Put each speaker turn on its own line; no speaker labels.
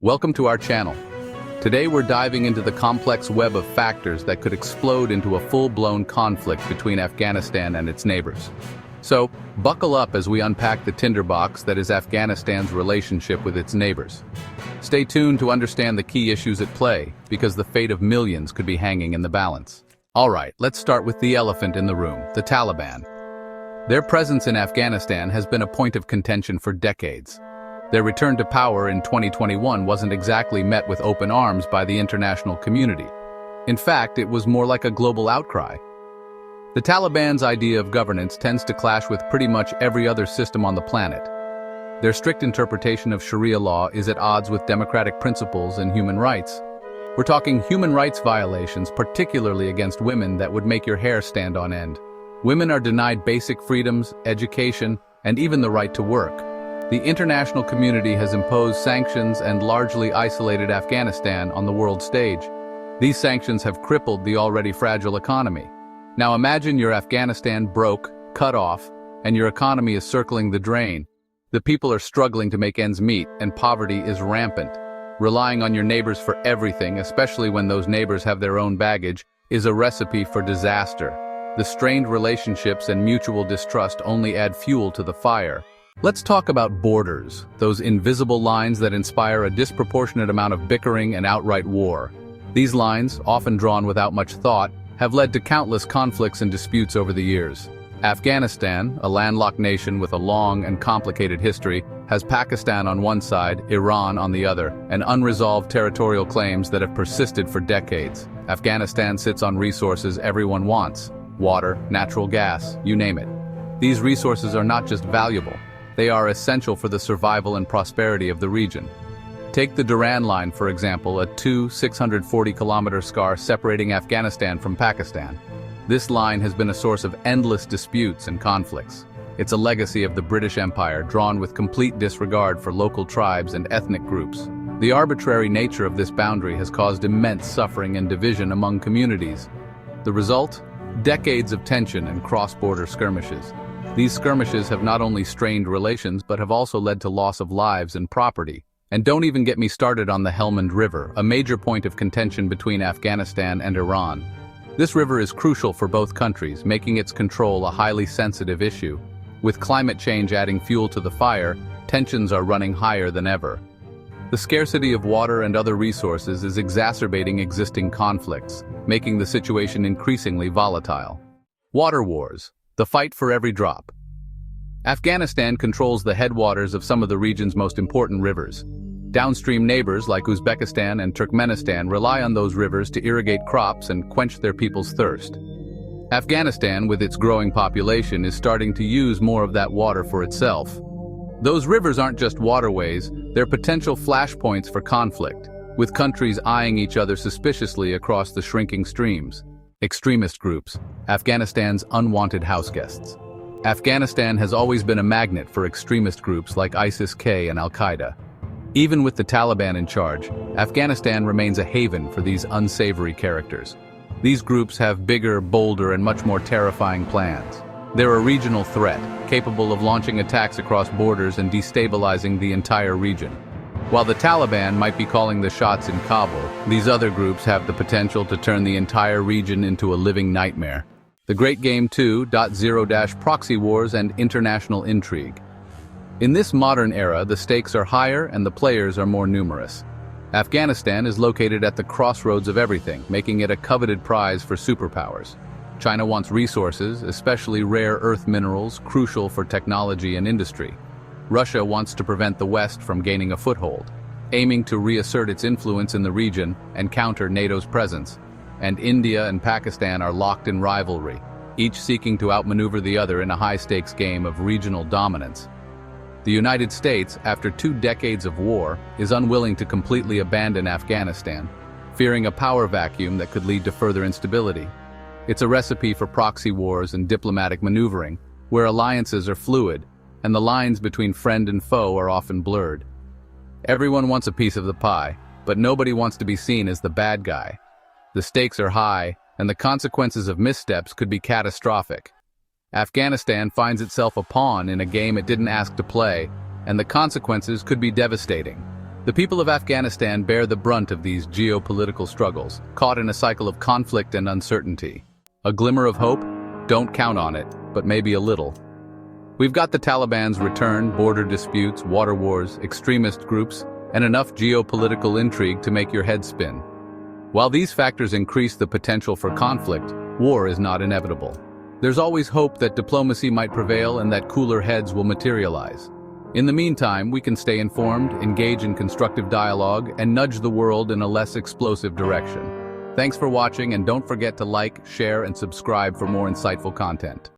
Welcome to our channel. Today we're diving into the complex web of factors that could explode into a full-blown conflict between Afghanistan and its neighbors. So, buckle up as we unpack the tinderbox that is Afghanistan's relationship with its neighbors. Stay tuned to understand the key issues at play, because the fate of millions could be hanging in the balance. Alright, let's start with the elephant in the room, the Taliban. Their presence in Afghanistan has been a point of contention for decades. Their return to power in 2021 wasn't exactly met with open arms by the international community. In fact, it was more like a global outcry. The Taliban's idea of governance tends to clash with pretty much every other system on the planet. Their strict interpretation of Sharia law is at odds with democratic principles and human rights. We're talking human rights violations, particularly against women, that would make your hair stand on end. Women are denied basic freedoms, education, and even the right to work. The international community has imposed sanctions and largely isolated Afghanistan on the world stage. These sanctions have crippled the already fragile economy. Now imagine your Afghanistan broke, cut off, and your economy is circling the drain. The people are struggling to make ends meet, and poverty is rampant. Relying on your neighbors for everything, especially when those neighbors have their own baggage, is a recipe for disaster. The strained relationships and mutual distrust only add fuel to the fire. Let's talk about borders, those invisible lines that inspire a disproportionate amount of bickering and outright war. These lines, often drawn without much thought, have led to countless conflicts and disputes over the years. Afghanistan, a landlocked nation with a long and complicated history, has Pakistan on one side, Iran on the other, and unresolved territorial claims that have persisted for decades. Afghanistan sits on resources everyone wants: water, natural gas, you name it. These resources are not just valuable, they are essential for the survival and prosperity of the region. Take the Durand Line, for example, a 640-kilometer scar separating Afghanistan from Pakistan. This line has been a source of endless disputes and conflicts. It's a legacy of the British Empire, drawn with complete disregard for local tribes and ethnic groups. The arbitrary nature of this boundary has caused immense suffering and division among communities. The result? Decades of tension and cross-border skirmishes. These skirmishes have not only strained relations but have also led to loss of lives and property. And don't even get me started on the Helmand River, a major point of contention between Afghanistan and Iran. This river is crucial for both countries, making its control a highly sensitive issue. With climate change adding fuel to the fire, tensions are running higher than ever. The scarcity of water and other resources is exacerbating existing conflicts, making the situation increasingly volatile. Water wars. The fight for every drop. Afghanistan controls the headwaters of some of the region's most important rivers. Downstream neighbors like Uzbekistan and Turkmenistan rely on those rivers to irrigate crops and quench their people's thirst. Afghanistan, with its growing population, is starting to use more of that water for itself. Those rivers aren't just waterways, they're potential flashpoints for conflict, with countries eyeing each other suspiciously across the shrinking streams. Extremist groups, Afghanistan's unwanted house guests. Afghanistan has always been a magnet for extremist groups like ISIS-K and Al-Qaeda. Even with the Taliban in charge, Afghanistan remains a haven for these unsavory characters. These groups have bigger, bolder, and much more terrifying plans. They're a regional threat, capable of launching attacks across borders and destabilizing the entire region. While the Taliban might be calling the shots in Kabul, these other groups have the potential to turn the entire region into a living nightmare. The Great Game 2.0- proxy wars and international intrigue. In this modern era, the stakes are higher and the players are more numerous. Afghanistan is located at the crossroads of everything, making it a coveted prize for superpowers. China wants resources, especially rare earth minerals, crucial for technology and industry. Russia wants to prevent the West from gaining a foothold, aiming to reassert its influence in the region and counter NATO's presence. And India and Pakistan are locked in rivalry, each seeking to outmaneuver the other in a high-stakes game of regional dominance. The United States, after 2 decades of war, is unwilling to completely abandon Afghanistan, fearing a power vacuum that could lead to further instability. It's a recipe for proxy wars and diplomatic maneuvering, where alliances are fluid, and the lines between friend and foe are often blurred. Everyone wants a piece of the pie, but nobody wants to be seen as the bad guy. The stakes are high, and the consequences of missteps could be catastrophic. Afghanistan finds itself a pawn in a game it didn't ask to play, and the consequences could be devastating. The people of Afghanistan bear the brunt of these geopolitical struggles, caught in a cycle of conflict and uncertainty. A glimmer of hope? Don't count on it, but maybe a little. We've got the Taliban's return, border disputes, water wars, extremist groups, and enough geopolitical intrigue to make your head spin. While these factors increase the potential for conflict, war is not inevitable. There's always hope that diplomacy might prevail and that cooler heads will materialize. In the meantime, we can stay informed, engage in constructive dialogue, and nudge the world in a less explosive direction. Thanks for watching, and don't forget to like, share, and subscribe for more insightful content.